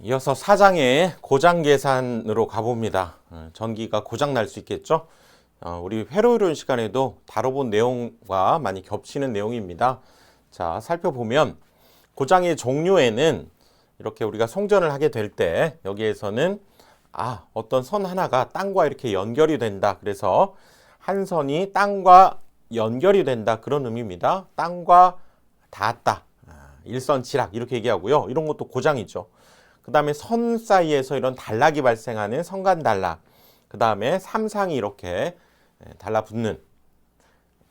이어서 4장의 고장 계산으로 가봅니다. 전기가 고장 날 수 있겠죠? 우리 회로 이론 시간에도 다뤄본 내용과 많이 겹치는 내용입니다. 자, 살펴보면 고장의 종류에는 이렇게 우리가 송전을 하게 될 때 여기에서는 어떤 선 하나가 땅과 이렇게 연결이 된다. 그래서 한 선이 땅과 연결이 된다. 그런 의미입니다. 땅과 닿았다. 일선치락 이렇게 얘기하고요. 이런 것도 고장이죠. 그 다음에 선 사이에서 이런 단락이 발생하는 선간단락, 그 다음에 삼상이 이렇게 달라붙는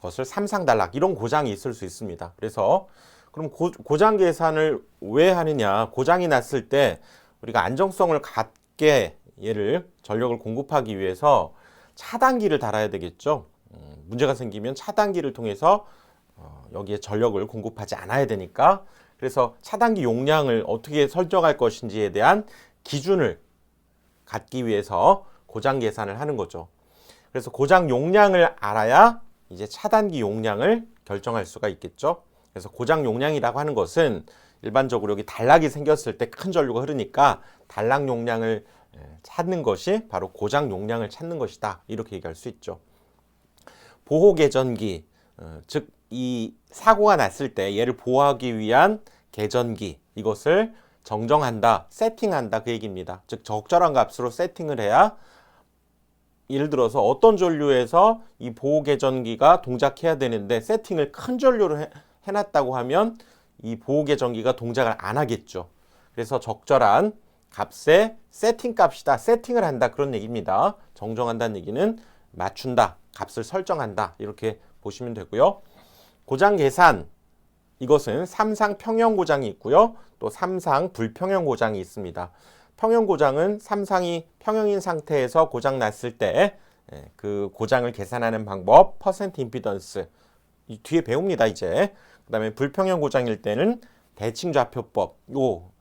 것을 삼상단락, 이런 고장이 있을 수 있습니다. 그래서 그럼 고장 계산을 왜 하느냐? 고장이 났을 때 우리가 안정성을 갖게 얘를 전력을 공급하기 위해서 차단기를 달아야 되겠죠. 문제가 생기면 차단기를 통해서 여기에 전력을 공급하지 않아야 되니까, 그래서 차단기 용량을 어떻게 설정할 것인지에 대한 기준을 갖기 위해서 고장 계산을 하는 거죠. 그래서 고장 용량을 알아야 이제 차단기 용량을 결정할 수가 있겠죠. 그래서 고장 용량이라고 하는 것은 일반적으로 여기 단락이 생겼을 때 큰 전류가 흐르니까 단락 용량을 찾는 것이 바로 고장 용량을 찾는 것이다. 이렇게 얘기할 수 있죠. 보호 개전기, 즉 이 사고가 났을 때 얘를 보호하기 위한 개전기, 이것을 정정한다, 세팅한다, 그 얘기입니다. 즉 적절한 값으로 세팅을 해야, 예를 들어서 어떤 전류에서 이 보호 개전기가 동작해야 되는데 세팅을 큰 전류로 해놨다고 하면 이 보호 개전기가 동작을 안 하겠죠. 그래서 적절한 값의 세팅 값이다, 세팅을 한다, 그런 얘기입니다. 정정한다는 얘기는 맞춘다, 값을 설정한다, 이렇게 보시면 되고요. 고장 계산, 이것은 삼상 평형 고장이 있고요. 또 삼상 불평형 고장이 있습니다. 평형 고장은 삼상이 평형인 상태에서 고장 났을 때 그 고장을 계산하는 방법, 퍼센트 임피던스, 이 뒤에 배웁니다, 이제. 그 다음에 불평형 고장일 때는 대칭좌표법,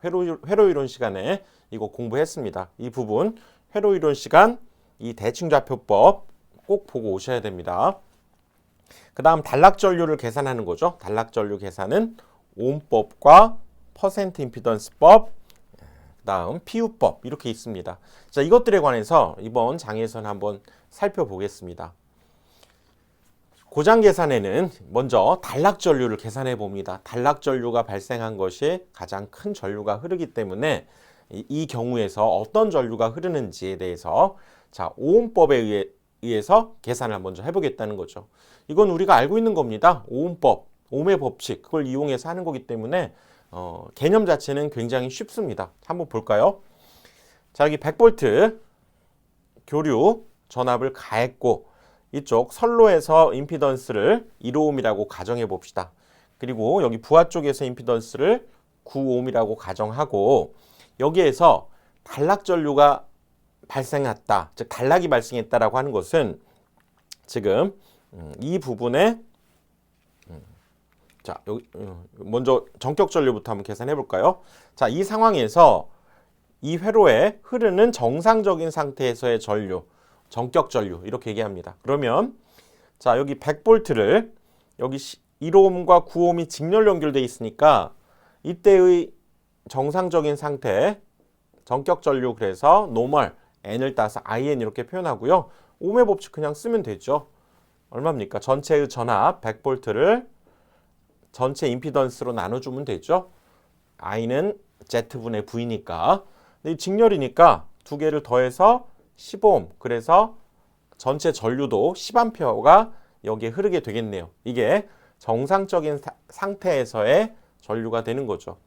회로 이론 시간에 이거 공부했습니다. 이 부분 회로 이론 시간, 이 대칭좌표법 꼭 보고 오셔야 됩니다. 그 다음 단락 전류를 계산하는 거죠. 단락 전류 계산은 옴법과 퍼센트 임피던스법, 그 다음 PU법, 이렇게 있습니다. 자, 이것들에 관해서 이번 장에서는 한번 살펴보겠습니다. 고장 계산에는 먼저 단락 전류를 계산해 봅니다. 단락 전류가 발생한 것이 가장 큰 전류가 흐르기 때문에 이 경우에서 어떤 전류가 흐르는지에 대해서 오음법에 의해서 계산을 먼저 해보겠다는 거죠. 이건 우리가 알고 있는 겁니다. 오음법, 오음의 법칙, 그걸 이용해서 하는 거기 때문에 개념 자체는 굉장히 쉽습니다. 한번 볼까요? 자, 여기 100V 교류 전압을 가했고 이쪽 선로에서 임피던스를 1오음이라고 가정해 봅시다. 그리고 여기 부하 쪽에서 임피던스를 9오음이라고 가정하고, 여기에서 단락 전류가 발생했다, 즉 단락이 발생했다라고 하는 것은 지금 이 부분에 자, 여기 먼저 전격 전류부터 한번 계산해 볼까요? 자, 이 상황에서 이 회로에 흐르는 정상적인 상태에서의 전류, 전격 전류, 이렇게 얘기합니다. 그러면 자, 여기 100V를 여기 1오음과 9오음이 직렬 연결되어 있으니까 이때의 정상적인 상태, 전격 전류, 그래서 노멀 n을 따서 in 이렇게 표현하고요. 오음의 법칙 그냥 쓰면 되죠. 얼마입니까? 전체의 전압 100V를 전체 임피던스로 나눠주면 되죠. i는 z분의 v니까. 근데 직렬이니까 두 개를 더해서 15오hm, 그래서 전체 전류도 10A가 여기에 흐르게 되겠네요. 이게 정상적인 상태에서의 전류가 되는 거죠.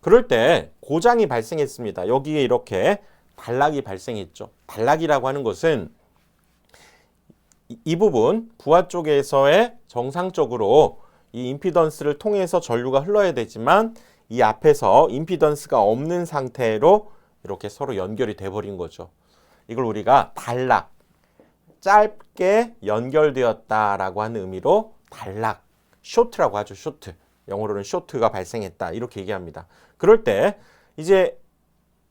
그럴 때 고장이 발생했습니다. 여기에 이렇게 단락이 발생했죠. 단락이라고 하는 것은 이 부분 부하 쪽에서의 정상적으로 이 임피던스를 통해서 전류가 흘러야 되지만 이 앞에서 임피던스가 없는 상태로 이렇게 서로 연결이 돼 버린 거죠. 이걸 우리가 단락, 짧게 연결되었다라고 하는 의미로 단락, 쇼트라고 하죠. 쇼트. 영어로는 쇼트가 발생했다, 이렇게 얘기합니다. 그럴 때 이제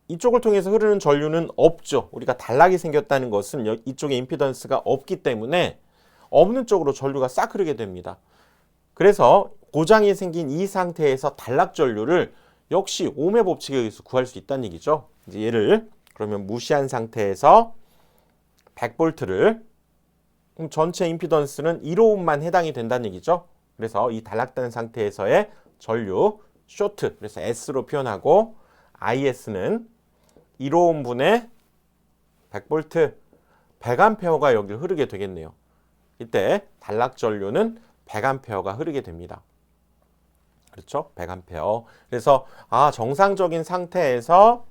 이쪽을 통해서 흐르는 전류는 없죠. 우리가 단락이 생겼다는 것은 이쪽에 임피던스가 없기 때문에 없는 쪽으로 전류가 싹 흐르게 됩니다. 그래서 고장이 생긴 이 상태에서 단락 전류를 역시 오음의 법칙에 의해서 구할 수 있다는 얘기죠. 이제 얘를 그러면 무시한 상태에서 100V를 그럼 전체 임피던스는 1오음만 해당이 된다는 얘기죠. 그래서 이 단락된 상태에서의 전류 쇼트, 그래서 S로 표현하고 IS는 1오음분의 100V 100A가 여기를 흐르게 되겠네요. 이때 단락 전류는 100A가 흐르게 됩니다. 그렇죠? 100A. 그래서 정상적인 상태에서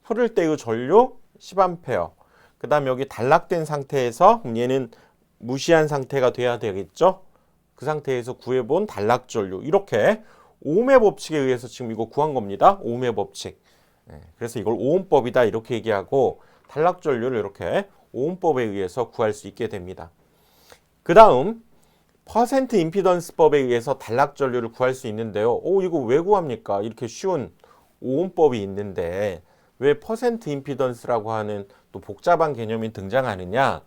흐를 때의 전류 10A. 그 다음에 여기 단락된 상태에서 얘는 무시한 상태가 돼야 되겠죠? 그 상태에서 구해본 단락 전류. 이렇게 오음의 법칙에 의해서 지금 이거 구한 겁니다. 오음의 법칙. 그래서 이걸 오음법이다 이렇게 얘기하고 단락 전류를 이렇게 오음법에 의해서 구할 수 있게 됩니다. 그 다음 퍼센트 임피던스법에 의해서 단락 전류를 구할 수 있는데요. 이거 왜 구합니까? 이렇게 쉬운 오음법이 있는데 왜 퍼센트 임피던스라고 하는 또 복잡한 개념이 등장하느냐?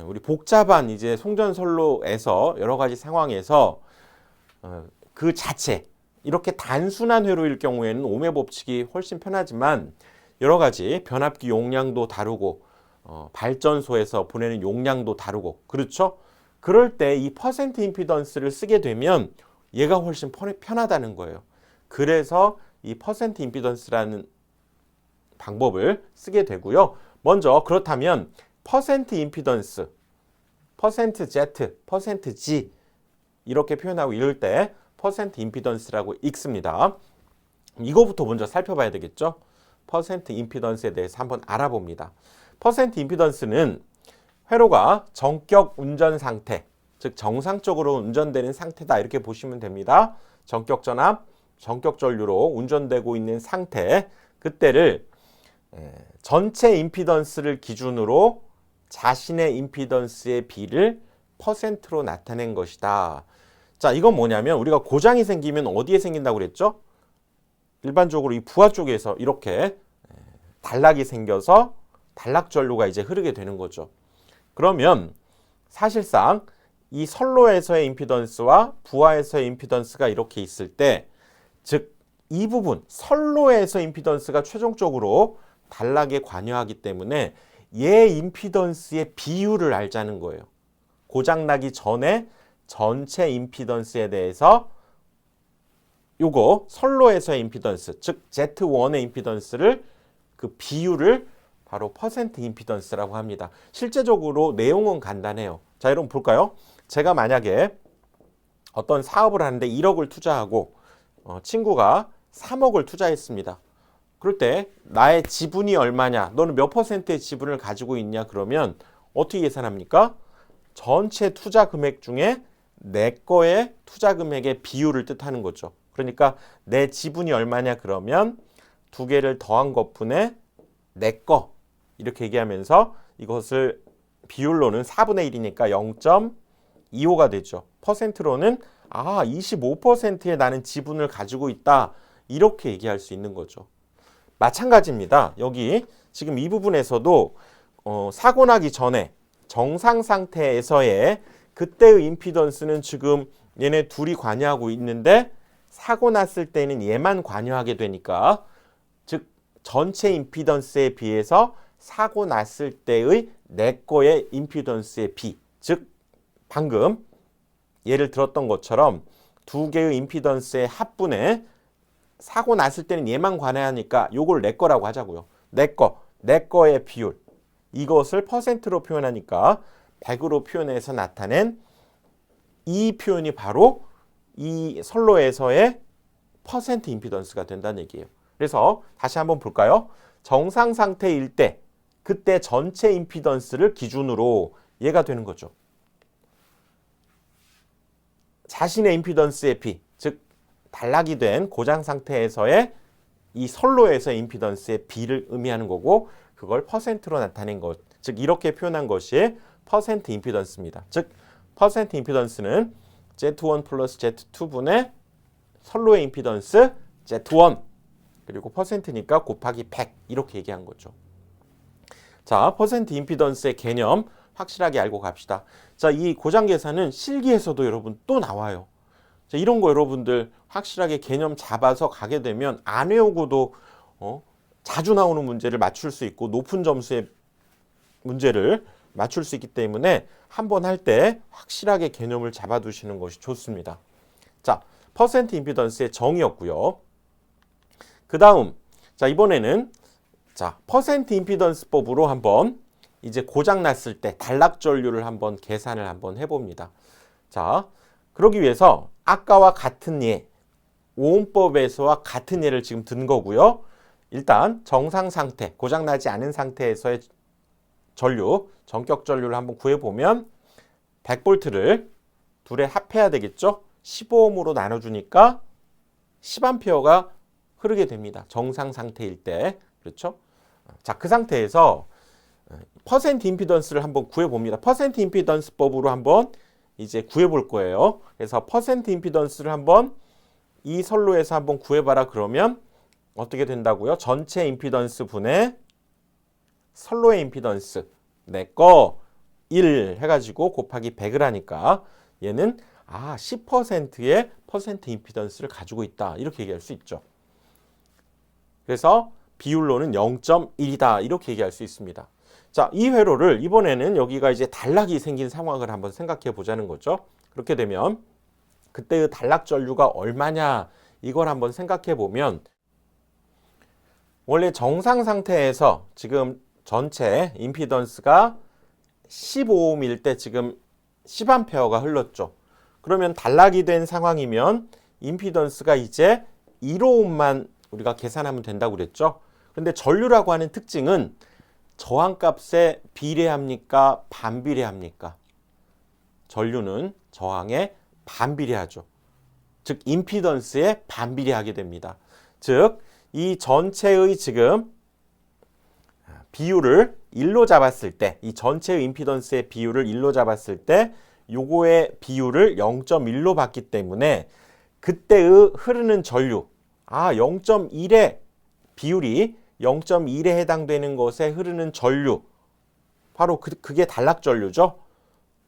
우리 복잡한 이제 송전선로에서 여러 가지 상황에서 그 자체 이렇게 단순한 회로일 경우에는 오음의 법칙이 훨씬 편하지만 여러 가지 변압기 용량도 다르고 발전소에서 보내는 용량도 다르고 그렇죠? 그럴 때 이 퍼센트 임피던스를 쓰게 되면 얘가 훨씬 편하다는 거예요. 그래서 이 퍼센트 임피던스라는 방법을 쓰게 되고요. 먼저 그렇다면 퍼센트 임피던스, 퍼센트 Z, 퍼센트 G 이렇게 표현하고 이럴 때 퍼센트 임피던스라고 읽습니다. 이거부터 먼저 살펴봐야 되겠죠. 퍼센트 임피던스에 대해서 한번 알아봅니다. 퍼센트 임피던스는 회로가 정격 운전 상태, 즉 정상적으로 운전되는 상태다 이렇게 보시면 됩니다. 정격 전압, 정격 전류로 운전되고 있는 상태, 그때를 전체 임피던스를 기준으로 자신의 임피던스의 비를 퍼센트로 나타낸 것이다. 자, 이건 뭐냐면 우리가 고장이 생기면 어디에 생긴다고 그랬죠? 일반적으로 이 부하 쪽에서 이렇게 단락이 생겨서 단락 전류가 이제 흐르게 되는 거죠. 그러면 사실상 이 선로에서의 임피던스와 부하에서의 임피던스가 이렇게 있을 때, 즉 이 부분 선로에서 임피던스가 최종적으로 단락에 관여하기 때문에 얘 임피던스의 비율을 알자는 거예요. 고장나기 전에 전체 임피던스에 대해서 요거 선로에서의 임피던스, 즉 Z1의 임피던스를 그 비율을 바로 퍼센트 임피던스라고 합니다. 실제적으로 내용은 간단해요. 자, 여러분 볼까요? 제가 만약에 어떤 사업을 하는데 1억을 투자하고 친구가 3억을 투자했습니다. 그럴 때 나의 지분이 얼마냐? 너는 몇 퍼센트의 지분을 가지고 있냐? 그러면 어떻게 계산합니까? 전체 투자 금액 중에 내 거의 투자 금액의 비율을 뜻하는 거죠. 그러니까 내 지분이 얼마냐? 그러면 두 개를 더한 것분의 내 거 이렇게 얘기하면서 이것을 비율로는 4분의 1이니까 0.25가 되죠. 퍼센트로는 25%의 나는 지분을 가지고 있다. 이렇게 얘기할 수 있는 거죠. 마찬가지입니다. 여기 지금 이 부분에서도 사고 나기 전에 정상 상태에서의 그때의 임피던스는 지금 얘네 둘이 관여하고 있는데 사고 났을 때는 얘만 관여하게 되니까, 즉 전체 임피던스에 비해서 사고 났을 때의 내 거의 임피던스의 비, 즉 방금 예를 들었던 것처럼 두 개의 임피던스의 합분에 사고 났을 때는 얘만 관여하니까 요걸 내 거라고 하자고요. 내 거의 비율. 이것을 퍼센트로 표현하니까 100으로 표현해서 나타낸 이 표현이 바로 이 선로에서의 퍼센트 임피던스가 된다는 얘기예요. 그래서 다시 한번 볼까요? 정상 상태일 때 그때 전체 임피던스를 기준으로 얘가 되는 거죠. 자신의 임피던스의 비, 즉 단락이 된 고장 상태에서의 이 선로에서의 임피던스의 비를 의미하는 거고, 그걸 퍼센트로 나타낸 것, 즉 이렇게 표현한 것이 퍼센트 임피던스입니다. 즉 퍼센트 임피던스는 Z1 플러스 Z2분의 선로의 임피던스 Z1 그리고 퍼센트니까 곱하기 100 이렇게 얘기한 거죠. 자, 퍼센트 임피던스의 개념 확실하게 알고 갑시다. 자, 이 고장 계산은 실기에서도 여러분 또 나와요. 자, 이런 거 여러분들 확실하게 개념 잡아서 가게 되면 안 외우고도 자주 나오는 문제를 맞출 수 있고 높은 점수의 문제를 맞출 수 있기 때문에 한번 할 때 확실하게 개념을 잡아두시는 것이 좋습니다. 자, 퍼센트 임피던스의 정의였고요. 그 다음, 자, 이번에는 자, 퍼센트 임피던스법으로 한번 이제 고장 났을 때 단락 전류를 한번 계산을 한번 해봅니다. 자, 그러기 위해서 아까와 같은 예, 오음법에서와 같은 예를 지금 든 거고요. 일단 정상 상태, 고장 나지 않은 상태에서의 전류, 전격 전류를 한번 구해보면 100V를 둘에 합해야 되겠죠? 15ohm으로 나눠주니까 10A가 흐르게 됩니다. 정상 상태일 때. 그렇죠? 자, 그 상태에서 퍼센트 임피던스를 한번 구해봅니다. 퍼센트 임피던스법으로 한번 이제 구해볼 거예요. 그래서 퍼센트 임피던스를 한번 이 선로에서 한번 구해봐라 그러면 어떻게 된다고요? 전체 임피던스 분의 선로의 임피던스 내 거 1 해가지고 곱하기 100을 하니까 얘는 10%의 퍼센트 임피던스를 가지고 있다. 이렇게 얘기할 수 있죠. 그래서 비율로는 0.1이다. 이렇게 얘기할 수 있습니다. 자, 이 회로를 이번에는 여기가 이제 단락이 생긴 상황을 한번 생각해 보자는 거죠. 그렇게 되면 그때의 단락 전류가 얼마냐 이걸 한번 생각해 보면 원래 정상 상태에서 지금 전체 임피던스가 15ohm일 때 지금 10A가 흘렀죠. 그러면 단락이 된 상황이면 임피던스가 이제 1ohm만 우리가 계산하면 된다고 그랬죠. 그런데 전류라고 하는 특징은 저항값에 비례합니까? 반비례합니까? 전류는 저항에 반비례하죠. 즉 임피던스에 반비례하게 됩니다. 즉 이 전체의 지금 비율을 1로 잡았을 때, 이 전체의 임피던스의 비율을 1로 잡았을 때 요거의 비율을 0.1로 봤기 때문에 그때의 흐르는 전류 0.1의 비율이 0.1에 해당되는 것에 흐르는 전류 바로 그게 단락 전류죠.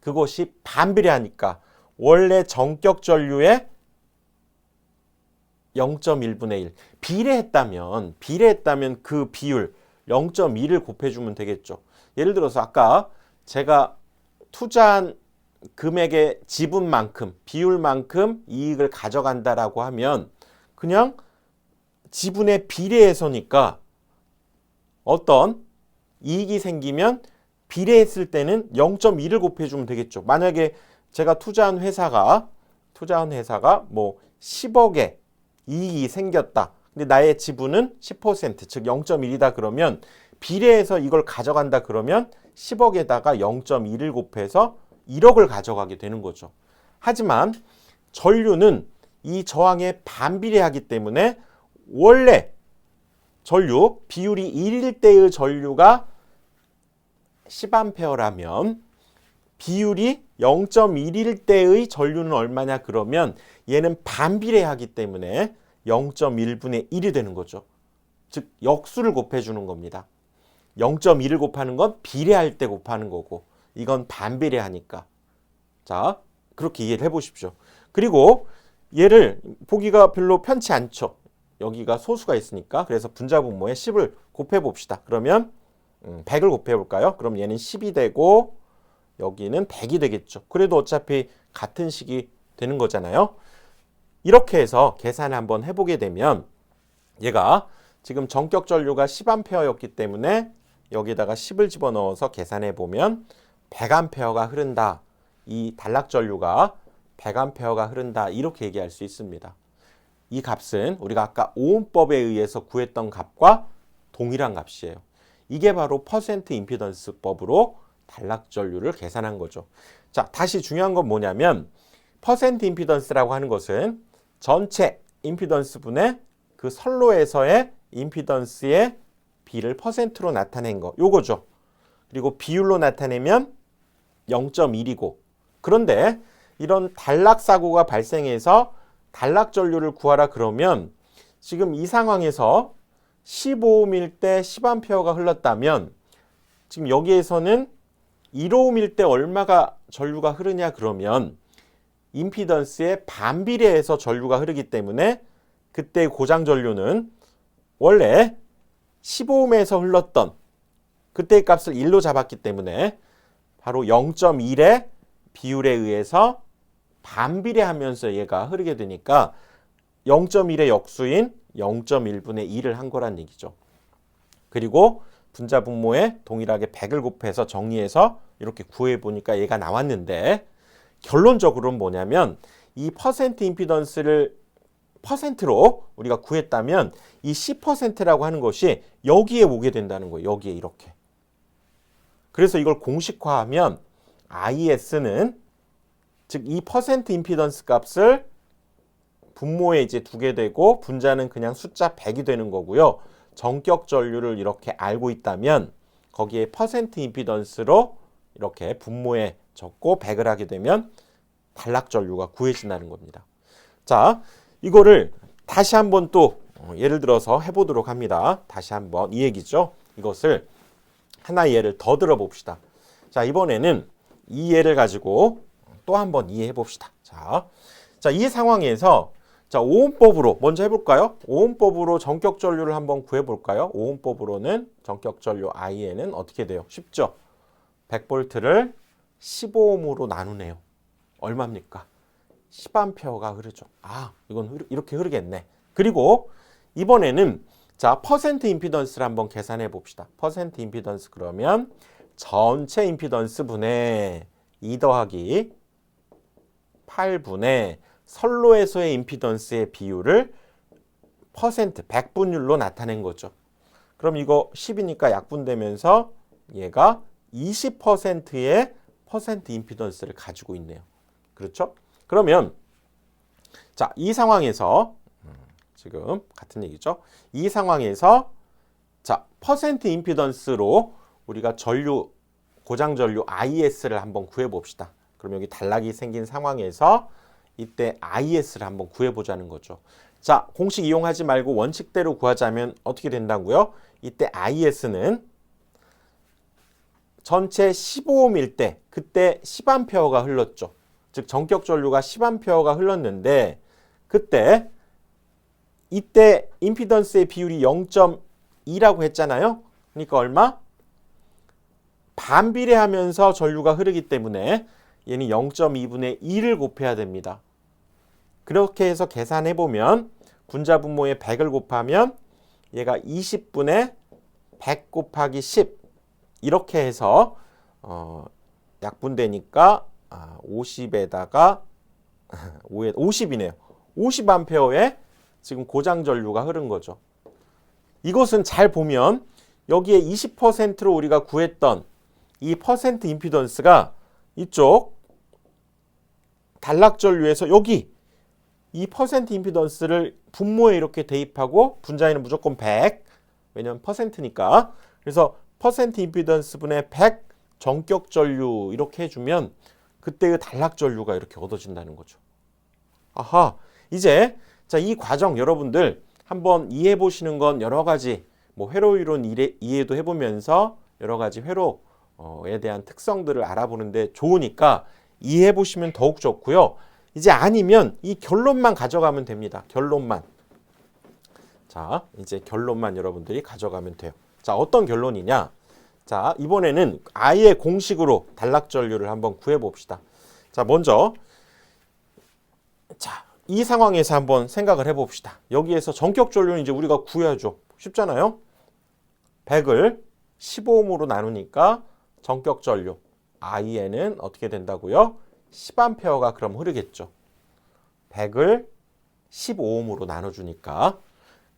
그것이 반비례하니까 원래 전격 전류의 0.1분의 1 비례했다면 그 비율 0.2를 곱해주면 되겠죠. 예를 들어서 아까 제가 투자한 금액의 지분만큼 비율만큼 이익을 가져간다라고 하면 그냥 지분의 비례해서니까 어떤 이익이 생기면 비례했을 때는 0.2를 곱해주면 되겠죠. 만약에 제가 투자한 회사가 뭐 10억에 이익이 생겼다. 근데 나의 지분은 10%, 즉 0.1이다 그러면 비례해서 이걸 가져간다 그러면 10억에다가 0.1을 곱해서 1억을 가져가게 되는 거죠. 하지만 전류는 이 저항에 반비례하기 때문에 원래 전류 비율이 1일 때의 전류가 10A라면 비율이 0.1일 때의 전류는 얼마냐 그러면 얘는 반비례하기 때문에 0.1분의 1이 되는 거죠. 즉 역수를 곱해주는 겁니다. 0.1을 곱하는 건 비례할 때 곱하는 거고 이건 반비례하니까. 자, 그렇게 이해를 해보십시오. 그리고 얘를 보기가 별로 편치 않죠. 여기가 소수가 있으니까. 그래서 분자분모에 10을 곱해봅시다. 그러면 100을 곱해볼까요? 그럼 얘는 10이 되고 여기는 100이 되겠죠. 그래도 어차피 같은 식이 되는 거잖아요. 이렇게 해서 계산을 한번 해보게 되면 얘가 지금 전격 전류가 10A였기 때문에 여기다가 10을 집어넣어서 계산해 보면 100A가 흐른다. 이 단락 전류가 100A가 흐른다. 이렇게 얘기할 수 있습니다. 이 값은 우리가 아까 오음법에 의해서 구했던 값과 동일한 값이에요. 이게 바로 퍼센트 임피던스법으로 단락 전류를 계산한 거죠. 자, 다시 중요한 건 뭐냐면 퍼센트 임피던스라고 하는 것은 전체 임피던스 분의 그 선로에서의 임피던스의 비를 퍼센트로 나타낸 거 요거죠. 그리고 비율로 나타내면 0.1이고 그런데 이런 단락 사고가 발생해서 단락 전류를 구하라 그러면 지금 이 상황에서 15ohm일 때 10A가 흘렀다면 지금 여기에서는 1ohm일 때 얼마가 전류가 흐르냐 그러면 임피던스에 반비례해서 전류가 흐르기 때문에 그때 고장 전류는 원래 15옴에서 흘렀던 그때의 값을 1로 잡았기 때문에 바로 0.1의 비율에 의해서 반비례하면서 얘가 흐르게 되니까 0.1의 역수인 0.1분의 1을 한 거란 얘기죠. 그리고 분자 분모에 동일하게 100을 곱해서 정리해서 이렇게 구해보니까 얘가 나왔는데, 결론적으로는 뭐냐면 이 퍼센트 임피던스를 퍼센트로 우리가 구했다면 이 10%라고 하는 것이 여기에 오게 된다는 거예요. 여기에 이렇게. 그래서 이걸 공식화하면 IS는, 즉 이 퍼센트 임피던스 값을 분모에 이제 두게 되고 분자는 그냥 숫자 100이 되는 거고요. 전격 전류를 이렇게 알고 있다면 거기에 퍼센트 임피던스로 이렇게 분모에 적고 100을 하게 되면 단락 전류가 구해진다는 겁니다. 자, 이거를 다시 한번 또 예를 들어서 해보도록 합니다. 다시 한번 이 얘기죠. 이것을 하나의 예를 더 들어봅시다. 자, 이번에는 이 예를 가지고 또 한번 이해해 봅시다. 자, 이 상황에서 자, 오음법으로 먼저 해볼까요? 오음법으로 전격 전류를 한번 구해볼까요? 오음법으로는 전격 전류 IN은 어떻게 돼요? 쉽죠? 100V를 15옴으로 나누네요. 얼마입니까? 10A가 흐르죠. 아, 이건 이렇게 흐르겠네. 그리고 이번에는 자, 퍼센트 임피던스를 한번 계산해 봅시다. 퍼센트 임피던스 그러면 전체 임피던스 분의 2 더하기 8분의 선로에서의 임피던스의 비율을 퍼센트, 100분율로 나타낸 거죠. 그럼 이거 10이니까 약분되면서 얘가 20%의 퍼센트 임피던스를 가지고 있네요. 그렇죠? 그러면 자, 이 상황에서 지금 같은 얘기죠. 이 상황에서 자, 퍼센트 임피던스로 우리가 전류, 고장 전류 IS를 한번 구해 봅시다. 그럼 여기 단락이 생긴 상황에서 이때 IS를 한번 구해보자는 거죠. 자, 공식 이용하지 말고 원칙대로 구하자면 어떻게 된다고요? 이때 IS는 전체 15옴일 때 그때 10A가 흘렀죠. 즉 전격 전류가 10A가 흘렀는데 그때 이때 임피던스의 비율이 0.2라고 했잖아요. 그러니까 얼마? 반비례하면서 전류가 흐르기 때문에 얘는 0.2분의 2를 곱해야 됩니다. 그렇게 해서 계산해보면 분자 분모에 100을 곱하면 얘가 20분의 100 곱하기 10 이렇게 해서 약분되니까 50에다가 50이네요. 50A의 지금 고장 전류가 흐른 거죠. 이것은 잘 보면 여기에 20%로 우리가 구했던 이 퍼센트 임피던스가 이쪽 단락 전류에서 여기 이 퍼센트 임피던스를 분모에 이렇게 대입하고 분자에는 무조건 100, 왜냐면 퍼센트니까. 그래서 퍼센트 임피던스 분의 100 전격 전류 이렇게 해주면 그때의 단락 전류가 이렇게 얻어진다는 거죠. 아하, 이제 자, 이 과정 여러분들 한번 이해해 보시는 건 여러 가지 뭐 회로 이론 이해도 해보면서 여러 가지 회로에 대한 특성들을 알아보는데 좋으니까 이해해 보시면 더욱 좋고요. 이제 아니면 이 결론만 가져가면 됩니다. 결론만. 자, 이제 결론만 여러분들이 가져가면 돼요. 자, 어떤 결론이냐? 자, 이번에는 아예 공식으로 단락 전류를 한번 구해 봅시다. 자, 먼저 자, 이 상황에서 한번 생각을 해 봅시다. 여기에서 전격 전류는 이제 우리가 구해야죠. 쉽잖아요. 100을 15옴으로 나누니까 전격 전류 IN은 어떻게 된다고요? 10A가 그럼 흐르겠죠. 100을 15옴으로 나눠주니까.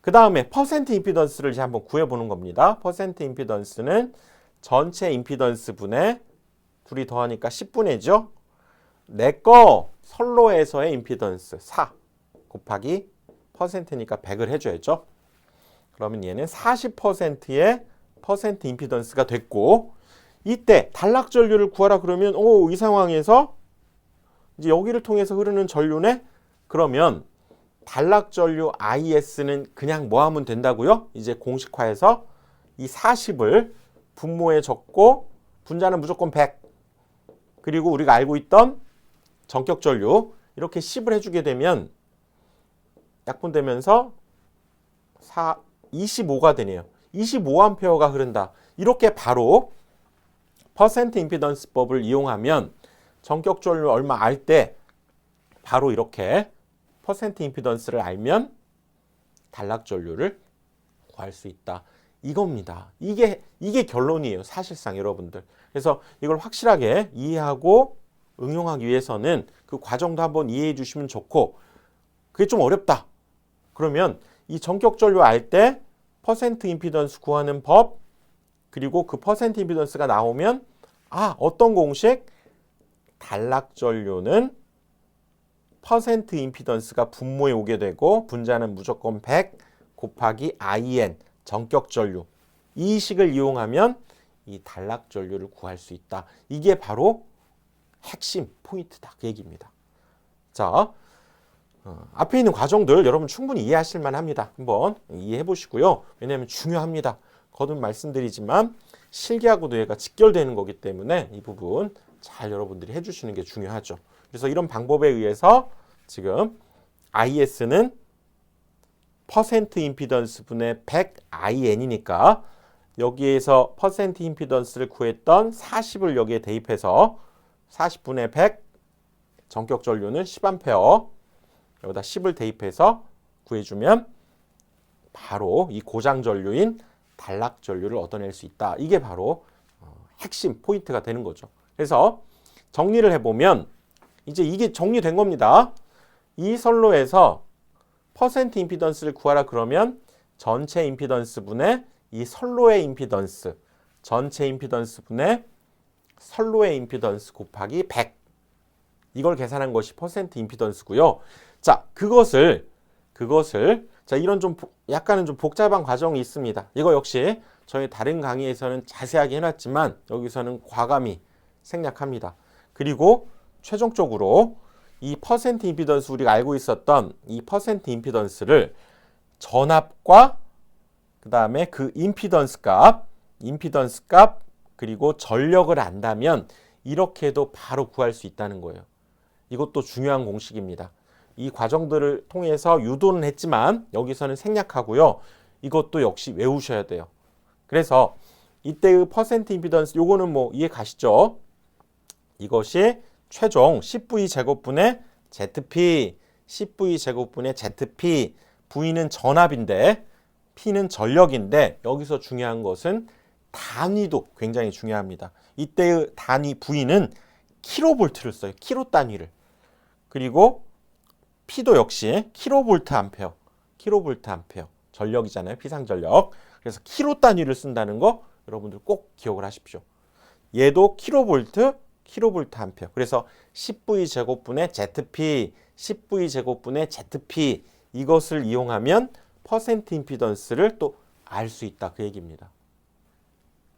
그 다음에 퍼센트 임피던스를 이제 한번 구해보는 겁니다. 퍼센트 임피던스는 전체 임피던스 분의 둘이 더하니까 10분의죠. 내 거 선로에서의 임피던스 4 곱하기 퍼센트니까 100을 해줘야죠. 그러면 얘는 40%의 퍼센트 임피던스가 됐고, 이때 단락 전류를 구하라 그러면 이 상황에서 이제 여기를 통해서 흐르는 전류네? 그러면 단락 전류 IS는 그냥 뭐 하면 된다고요? 이제 공식화해서 이 40을 분모에 적고 분자는 무조건 100. 그리고 우리가 알고 있던 전격 전류 이렇게 10을 해주게 되면 약분되면서 25가 되네요. 25A가 흐른다. 이렇게 바로 퍼센트 임피던스법을 이용하면 전격 전류 얼마 알 때 바로 이렇게 퍼센트 임피던스를 알면 단락 전류를 구할 수 있다. 이겁니다. 이게 결론이에요. 사실상 여러분들. 그래서 이걸 확실하게 이해하고 응용하기 위해서는 그 과정도 한번 이해해 주시면 좋고, 그게 좀 어렵다. 그러면 이 전격 전류 알 때 퍼센트 임피던스 구하는 법, 그리고 그 퍼센트 임피던스가 나오면 어떤 공식? 단락 전류는 퍼센트 임피던스가 분모에 오게 되고 분자는 무조건 100 곱하기 IN 전격 전류. 이 식을 이용하면 이 단락 전류를 구할 수 있다. 이게 바로 핵심 포인트다. 그 얘기입니다. 자, 앞에 있는 과정들 여러분 충분히 이해하실 만합니다. 한번 이해해 보시고요. 왜냐하면 중요합니다. 거듭 말씀드리지만 실기하고도 얘가 직결되는 거기 때문에 이 부분 잘 여러분들이 해주시는 게 중요하죠. 그래서 이런 방법에 의해서 지금 IS는 퍼센트 임피던스 분의 100 IN이니까 여기에서 퍼센트 임피던스를 구했던 40을 여기에 대입해서 40분의 100 전격 전류는 10A 여기다 10을 대입해서 구해주면 바로 이 고장 전류인 단락 전류를 얻어낼 수 있다. 이게 바로 핵심 포인트가 되는 거죠. 그래서 정리를 해보면 이제 이게 정리된 겁니다. 이 선로에서 퍼센트 임피던스를 구하라 그러면 전체 임피던스 분의 이 선로의 임피던스, 전체 임피던스 분의 선로의 임피던스 곱하기 100. 이걸 계산한 것이 퍼센트 임피던스고요. 자, 그것을 자, 이런 약간은 좀 복잡한 과정이 있습니다. 이거 역시 저희 다른 강의에서는 자세하게 해놨지만 여기서는 과감히 생략합니다. 그리고 최종적으로 이 퍼센트 임피던스 우리가 알고 있었던 이 퍼센트 임피던스를 전압과 그 다음에 그 임피던스 값 그리고 전력을 안다면 이렇게도 바로 구할 수 있다는 거예요. 이것도 중요한 공식입니다. 이 과정들을 통해서 유도는 했지만 여기서는 생략하고요. 이것도 역시 외우셔야 돼요. 그래서 이때의 퍼센트 임피던스 요거는 뭐 이해 가시죠? 이것이 최종 10V 제곱분의 ZP, 10V 제곱분의 ZP, V는 전압인데 P는 전력인데 여기서 중요한 것은 단위도 굉장히 중요합니다. 이때의 단위 V는 킬로볼트를 써요. 킬로 단위를. 그리고 P도 역시 킬로볼트 암페어 전력이잖아요. 피상전력. 그래서 킬로 단위를 쓴다는 거 여러분들 꼭 기억을 하십시오. 얘도 킬로볼트 암페어. 그래서 10V 제곱분의 ZP, 10V 제곱분의 ZP 이것을 이용하면 퍼센트 임피던스를 또 알 수 있다. 그 얘기입니다.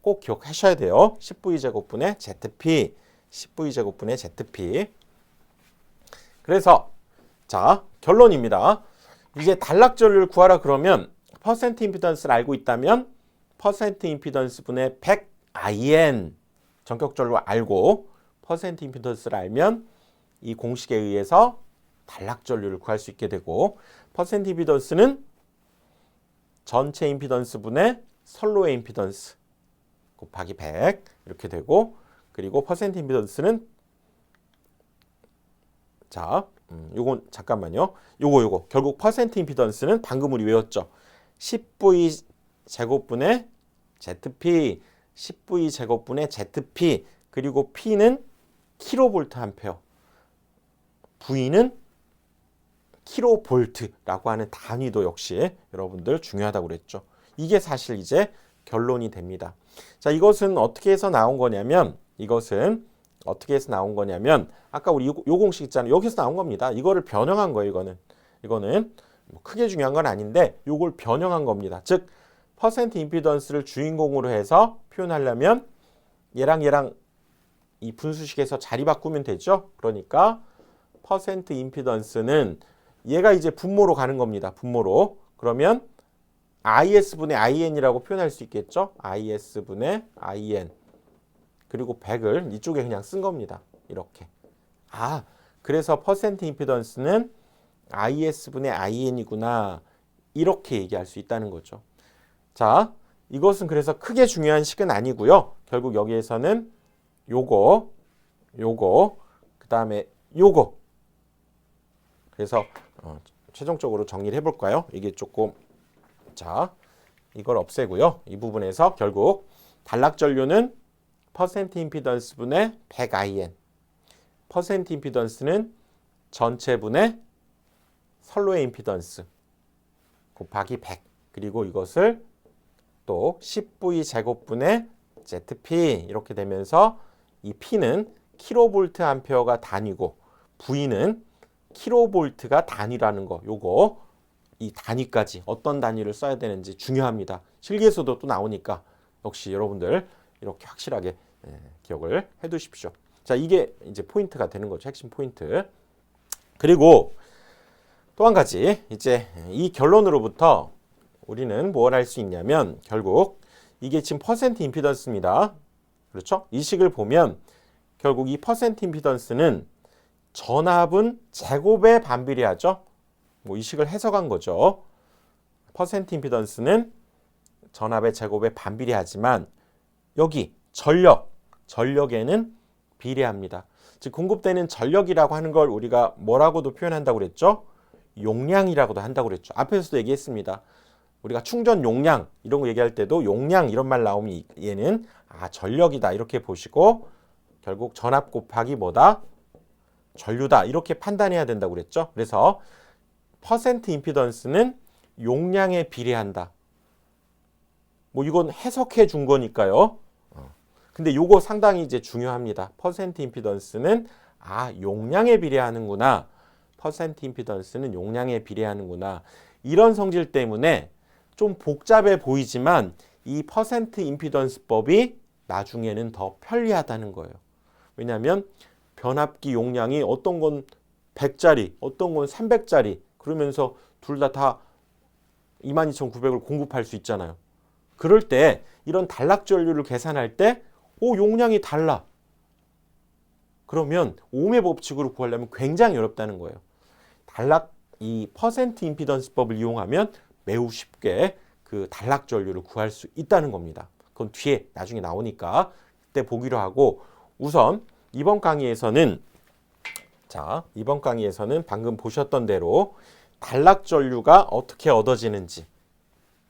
꼭 기억하셔야 돼요. 10V 제곱분의 ZP, 10V 제곱분의 ZP. 그래서 자, 결론입니다. 이제 단락 전류를 구하라 그러면 퍼센트 임피던스를 알고 있다면 퍼센트 임피던스 분의 100 IN 전격 전류 알고 퍼센트 임피던스를 알면 이 공식에 의해서 단락 전류를 구할 수 있게 되고 퍼센트 임피던스는 전체 임피던스 분의 선로의 임피던스 곱하기 100 이렇게 되고 그리고 퍼센트 임피던스는 자, 요건 잠깐만요. 요거 결국 퍼센트 임피던스는 방금 우리 외웠죠. 10V 제곱분의 ZP, 10V 제곱분의 ZP 그리고 P는 킬로볼트 암페어, V는 킬로볼트라고 하는 단위도 역시 여러분들 중요하다고 그랬죠. 이게 사실 이제 결론이 됩니다. 자, 이것은 어떻게 해서 나온 거냐면 아까 우리 요 공식 있잖아요. 여기서 나온 겁니다. 이거를 변형한 거예요. 이거는 뭐 크게 중요한 건 아닌데 요걸 변형한 겁니다. 즉 퍼센트 임피던스를 주인공으로 해서 표현하려면 얘랑 이 분수식에서 자리 바꾸면 되죠. 그러니까 퍼센트 임피던스는 얘가 이제 분모로 가는 겁니다. 분모로. 그러면 IS분의 IN이라고 표현할 수 있겠죠. IS분의 IN. 그리고 100을 이쪽에 그냥 쓴 겁니다. 이렇게. 그래서 퍼센트 임피던스는 IS분의 IN이구나. 이렇게 얘기할 수 있다는 거죠. 자, 이것은 그래서 크게 중요한 식은 아니고요. 결국 여기에서는 요거, 그 다음에 요거. 그래서 최종적으로 정리를 해볼까요? 이게 조금, 자, 이걸 없애고요. 이 부분에서 결국 단락전류는 퍼센트 임피던스 분의 100IN. 퍼센트 임피던스는 전체분의 선로의 임피던스 곱하기 100. 그리고 이것을 또 10V 제곱분의 ZP 이렇게 되면서 이 P는 킬로볼트 암페어가 단위고 V는 킬로볼트가 단위라는 거. 요거 이 단위까지 어떤 단위를 써야 되는지 중요합니다. 실기에서도 또 나오니까 역시 여러분들 이렇게 확실하게 기억을 해 두십시오. 자, 이게 이제 포인트가 되는 거죠. 핵심 포인트. 그리고 또 한 가지, 이제 이 결론으로부터 우리는 뭘 할 수 있냐면 결국 이게 지금 퍼센트 임피던스입니다. 그렇죠? 이 식을 보면 결국 이 퍼센트 임피던스는 전압은 제곱에 반비례하죠. 뭐 이 식을 해석한 거죠. 퍼센트 임피던스는 전압의 제곱에 반비례하지만 여기 전력에는 비례합니다. 즉 공급되는 전력이라고 하는 걸 우리가 뭐라고도 표현한다고 그랬죠? 용량이라고도 한다고 그랬죠. 앞에서도 얘기했습니다. 우리가 충전 용량 이런 거 얘기할 때도 용량 이런 말 나오면 얘는 전력이다 이렇게 보시고 결국 전압 곱하기 뭐다? 전류다 이렇게 판단해야 된다고 그랬죠. 그래서 퍼센트 임피던스는 용량에 비례한다. 뭐 이건 해석해 준 거니까요. 근데 요거 상당히 이제 중요합니다. 퍼센트 임피던스는 용량에 비례하는구나. 퍼센트 임피던스는 용량에 비례하는구나. 이런 성질 때문에 좀 복잡해 보이지만 이 퍼센트 임피던스법이 나중에는 더 편리하다는 거예요. 왜냐하면 변압기 용량이 어떤 건 100짜리, 어떤 건 300짜리 그러면서 둘 다 22,900을 공급할 수 있잖아요. 그럴 때 이런 단락전류를 계산할 때 용량이 달라. 그러면 오음의 법칙으로 구하려면 굉장히 어렵다는 거예요. 이 퍼센트 임피던스법을 이용하면 매우 쉽게 그 단락전류를 구할 수 있다는 겁니다. 그건 뒤에 나중에 나오니까 그때 보기로 하고 우선 이번 강의에서는 방금 보셨던 대로 단락전류가 어떻게 얻어지는지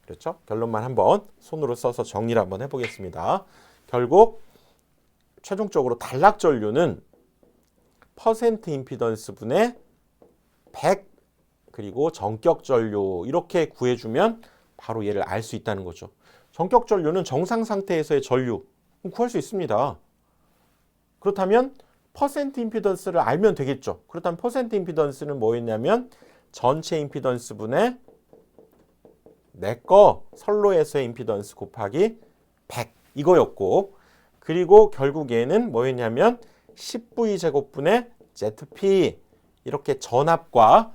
그렇죠? 결론만 한번 손으로 써서 정리를 한번 해보겠습니다. 결국 최종적으로 단락전류는 퍼센트 임피던스 분의 100 그리고 전격전류 이렇게 구해주면 바로 얘를 알 수 있다는 거죠. 전격전류는 정상 상태에서의 전류 구할 수 있습니다. 그렇다면 퍼센트 임피던스를 알면 되겠죠. 그렇다면 퍼센트 임피던스는 뭐였냐면 전체 임피던스 분의 내 거 선로에서의 임피던스 곱하기 100 이거였고 그리고 결국 얘는 뭐였냐면 10V 제곱분의 ZP 이렇게 전압과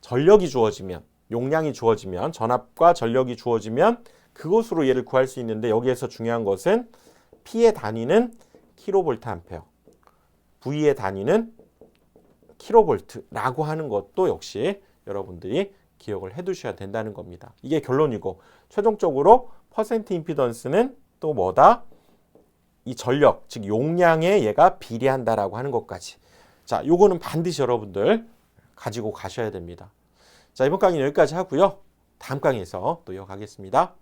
전력이 주어지면 용량이 주어지면 전압과 전력이 주어지면 그것으로 얘를 구할 수 있는데 여기에서 중요한 것은 P의 단위는 킬로볼트 암페어 V의 단위는 킬로볼트라고 하는 것도 역시 여러분들이 기억을 해 두셔야 된다는 겁니다. 이게 결론이고 최종적으로 퍼센트 임피던스는 또 뭐다? 이 전력, 즉 용량에 얘가 비례한다라고 하는 것까지. 자, 요거는 반드시 여러분들 가지고 가셔야 됩니다. 자, 이번 강의는 여기까지 하고요. 다음 강의에서 또 이어가겠습니다.